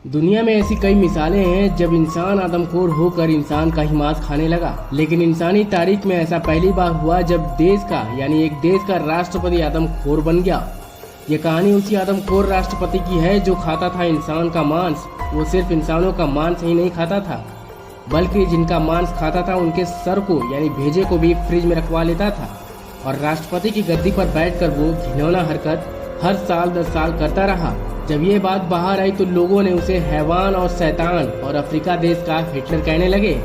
दुनिया में ऐसी कई मिसालें हैं जब इंसान आदमखोर होकर इंसान का ही मांस खाने लगा। लेकिन इंसानी तारीख में ऐसा पहली बार हुआ जब देश का यानी एक देश का राष्ट्रपति आदमखोर बन गया। ये कहानी उसी आदमखोर राष्ट्रपति की है जो खाता था इंसान का मांस। वो सिर्फ इंसानों का मांस ही नहीं खाता था, बल्कि जिनका मांस खाता था उनके सर को यानी भेजे को भी फ्रिज में रखवा लेता था। और राष्ट्रपति की गद्दी पर बैठकर वो घिनौना हरकत हर साल 10 साल करता रहा। जब ये बात बाहर आई तो लोगों ने उसे हैवान और शैतान और अफ्रीका देश का हिटलर कहने लगे।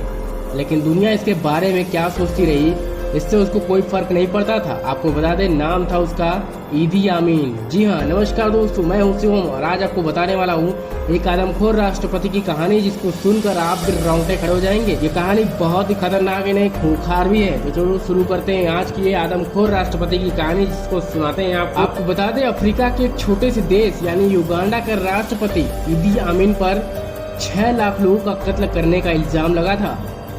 लेकिन दुनिया इसके बारे में क्या सोचती रही, इससे उसको कोई फर्क नहीं पड़ता था। आपको बता दें, नाम था उसका ईदी आमीन। जी हाँ, नमस्कार दोस्तों, मैं हूं शिवम और आज आपको बताने वाला हूं एक आदमखोर राष्ट्रपति की कहानी जिसको सुनकर आप भी रोंगटे खड़े हो जाएंगे। ये कहानी बहुत ही खतरनाक है, खूंखार भी है। तो चलो शुरू करते हैं आज की ये आदमखोर राष्ट्रपति की कहानी जिसको सुनाते हैं आपको बता दें, अफ्रीका के एक छोटे से देश यानी युगांडा के राष्ट्रपति ईदी आमीन पर 6 लाख लोगों का कत्ल करने का इल्जाम लगा था।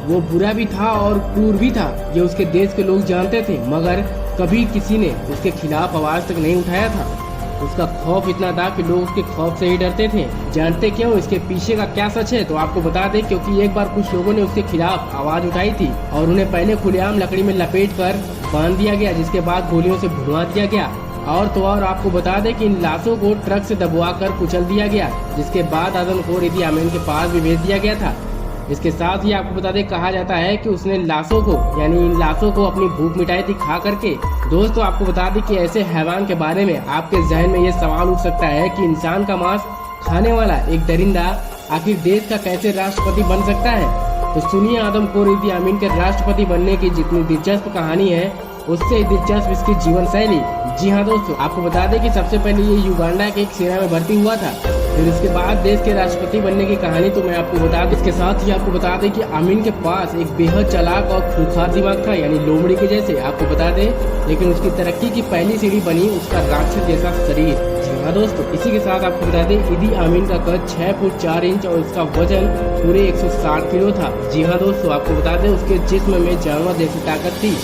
वो बुरा भी था और क्रूर भी था, ये उसके देश के लोग जानते थे, मगर कभी किसी ने उसके खिलाफ आवाज तक नहीं उठाया था। उसका खौफ इतना था कि लोग उसके खौफ से ही डरते थे। जानते क्यों? इसके पीछे का क्या सच है तो आपको बता दें, क्योंकि एक बार कुछ लोगों ने उसके खिलाफ आवाज उठाई थी और उन्हें पहले खुलेआम लकड़ी में लपेट कर बांध दिया गया, जिसके बाद गोलियों से भुनवा दिया गया। और तो और आपको बता दें कि इन लाशों को ट्रक से दबवा कर कुचल दिया गया, जिसके बाद आदमखोर ईदी आमीन के पास भी भेज दिया गया था। इसके साथ ही आपको बता दें, कहा जाता है कि उसने लाशों को यानी इन लाशों को अपनी भूख मिटाई थी खा करके। दोस्तों आपको बता दें कि ऐसे हैवान के बारे में आपके जहन में ये सवाल उठ सकता है कि इंसान का मांस खाने वाला एक दरिंदा आखिर देश का कैसे राष्ट्रपति बन सकता है। तो सुनिए आदमखोर ईदी आमीन के राष्ट्रपति बनने की जितनी दिलचस्प कहानी है, उससे दिलचस्प इसकी जीवन शैली। जी हाँ दोस्तों, आपको बता दें कि सबसे पहले ये युगांडा के एक सेना में भर्ती हुआ था, फिर उसके बाद देश के राष्ट्रपति बनने की कहानी तो मैं आपको बता दूं। इसके साथ ही आपको बता दें कि आमीन के पास एक बेहद चालाक और खूंखार दिमाग था, यानी लोमड़ी के जैसे आपको बता दें। लेकिन उसकी तरक्की की पहली सीढ़ी बनी उसका राक्षस जैसा शरीर। जी हाँ दोस्तों, इसी के साथ आपको बता दें, ईदी आमीन का कद 6 फुट 4 इंच और उसका वजन पूरे 160 किलो था। जी हाँ दोस्तों, आपको बता दें उसके जिस्म में जानवर जैसी ताकत थी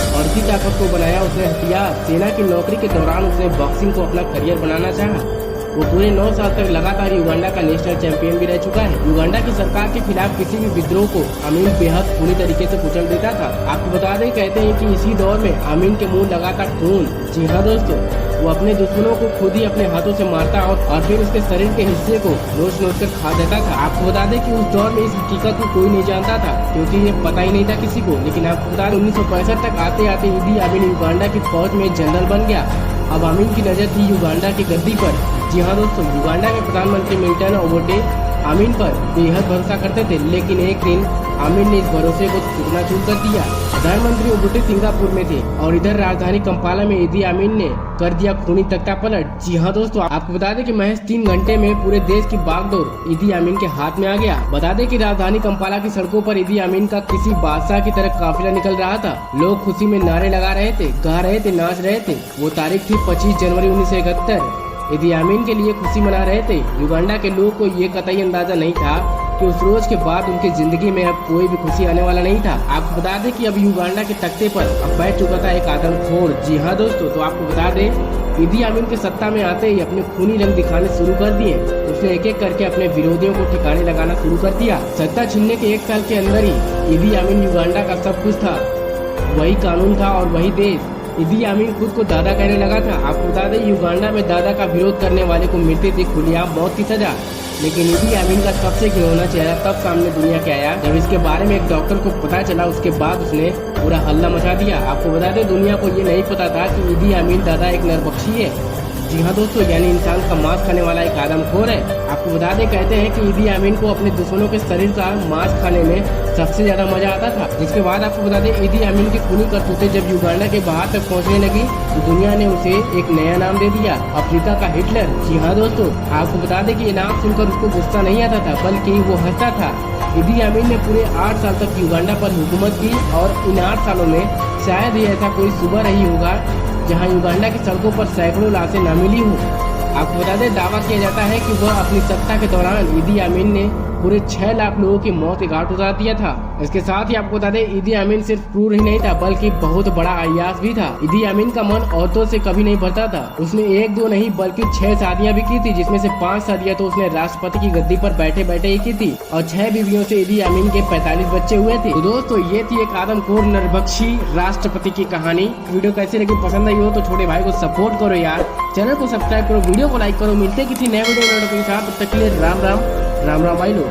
और इसी ताकत को बनाया उसने हथियार। सेना की नौकरी के दौरान उसने बॉक्सिंग को अपना करियर बनाना चाहा। वो पूरे 9 साल तक लगातार युगांडा का नेशनल चैंपियन भी रह चुका है। युगांडा की सरकार के खिलाफ किसी भी विद्रोह को आमीन बेहद पूरी तरीके से कुचल देता था। आपको बता दें, कहते हैं कि इसी दौर में आमीन के मुंह लगातार खून। जी हाँ दोस्तों, वो अपने दुश्मनों को खुद ही अपने हाथों से मारता और फिर उसके शरीर के हिस्से को नोच नोच कर खा देता था। आपको बता दें कि उस दौर में इस हकीकत को कोई नहीं जानता था, क्योंकि ये पता ही नहीं था किसी को। लेकिन आपको बता दें, 1965 तक आते आते ईदी आमीन युगांडा की फौज में जनरल बन गया। अब आमीन की नजर थी युगांडा की गद्दी पर। जी हाँ दोस्तों, युगांडा के प्रधानमंत्री मिल्टन ओबोटे आमीन पर बेहद भरोसा करते थे, लेकिन एक दिन आमीन ने इस भरोसे को चूर कर दिया। प्रधानमंत्री ओबोटे सिंगापुर में थे और इधर राजधानी कंपाला में ईदी आमीन ने कर दिया खूनी तख्ता पलट। जी हाँ दोस्तों, आपको बता दें कि महज 3 घंटे में पूरे देश की बागडोर ईदी आमीन के हाथ में आ गया। बता दें कि राजधानी कंपाला की सड़कों पर ईदी आमीन का किसी बादशाह की तरह काफिला निकल रहा था। लोग खुशी में नारे लगा रहे थे, गा रहे थे, नाच रहे थे। वो तारीख थी 25 जनवरी 1971। ईदी आमीन के लिए खुशी मना रहे थे। युगांडा के लोग को ये कतई अंदाजा नहीं था कि उस रोज के बाद उनकी जिंदगी में अब कोई भी खुशी आने वाला नहीं था। आपको बता दें कि अब युगांडा के तख्ते पर अब बैठ चुका था एक आदमखोर। जी हाँ दोस्तों, तो आपको बता दें, ईदी आमीन के सत्ता में आते ही अपने खूनी रंग दिखाने शुरू कर दिए। उसने एक एक करके अपने विरोधियों को ठिकाने लगाना शुरू कर दिया। सत्ता छीनने के 1 साल के अंदर ही ईदी आमीन युगांडा का सब कुछ था, वही कानून था और वही देश। ईदी आमीन खुद को दादा कहने लगा था। आपको बता दें, युगांडा में दादा का विरोध करने वाले को मिलती थी खुलेआम मौत की सजा। लेकिन ईदी आमीन का सबसे घिनौना चेहरा तब सामने दुनिया के आया जब इसके बारे में एक डॉक्टर को पता चला। उसके बाद उसने पूरा हल्ला मचा दिया। आपको बता दें, दुनिया को ये नहीं पता था कि ईदी आमीन दादा एक नरबख्शी है। जी हाँ दोस्तों, यानी इंसान का मांस खाने वाला एक आदमखोर है। आपको बता दें, कहते हैं कि ईदी आमीन को अपने दुश्मनों के शरीर का मांस खाने में सबसे ज्यादा मजा आता था। जिसके बाद आपको बता दें, ईदी आमीन की खूनी करतूतें जब युगांडा के बाहर तक पहुंचने लगी तो दुनिया ने उसे एक नया नाम दे दिया, अफ्रीका का हिटलर। जी हाँ दोस्तों, आपको बता दें कि ये नाम सुनकर उसको गुस्सा नहीं आता था, बल्कि वो हंसता था। ईदी आमीन ने पूरे 8 साल तक युगांडा पर हुकूमत की और इन 8 सालों में शायद ही ऐसा कोई सुबह रही होगा जहां युगांडा की सड़कों पर सैकड़ों लाशें न मिली हो। आपको बता दें, दावा किया जाता है कि वह अपनी सत्ता के दौरान ईदी आमीन ने पूरे 6 लाख लोगों की मौत के घाट उतार दिया था। इसके साथ ही आपको बता दें, इदी अमीन सिर्फ क्रूर ही नहीं था बल्कि बहुत बड़ा अय्याश भी था। इदी अमीन का मन औरतों से कभी नहीं भरता था। उसने 1-2 नहीं बल्कि 6 शादियां भी की थी, जिसमें से 5 शादियां तो उसने राष्ट्रपति की गद्दी पर बैठे बैठे ही की थी और 6 बीवियों से इदी अमीन के 45 बच्चे हुए थे। तो दोस्तों, ये थी एक आदमखोर नरभक्षी राष्ट्रपति की कहानी। वीडियो कैसी लगी, पसंद आई हो तो छोटे भाई को सपोर्ट करो यार, चैनल को सब्सक्राइब करो, वीडियो को लाइक करो। मिलते किसी नए वीडियो के साथ, तब तक के लिए राम राम भाई लोग।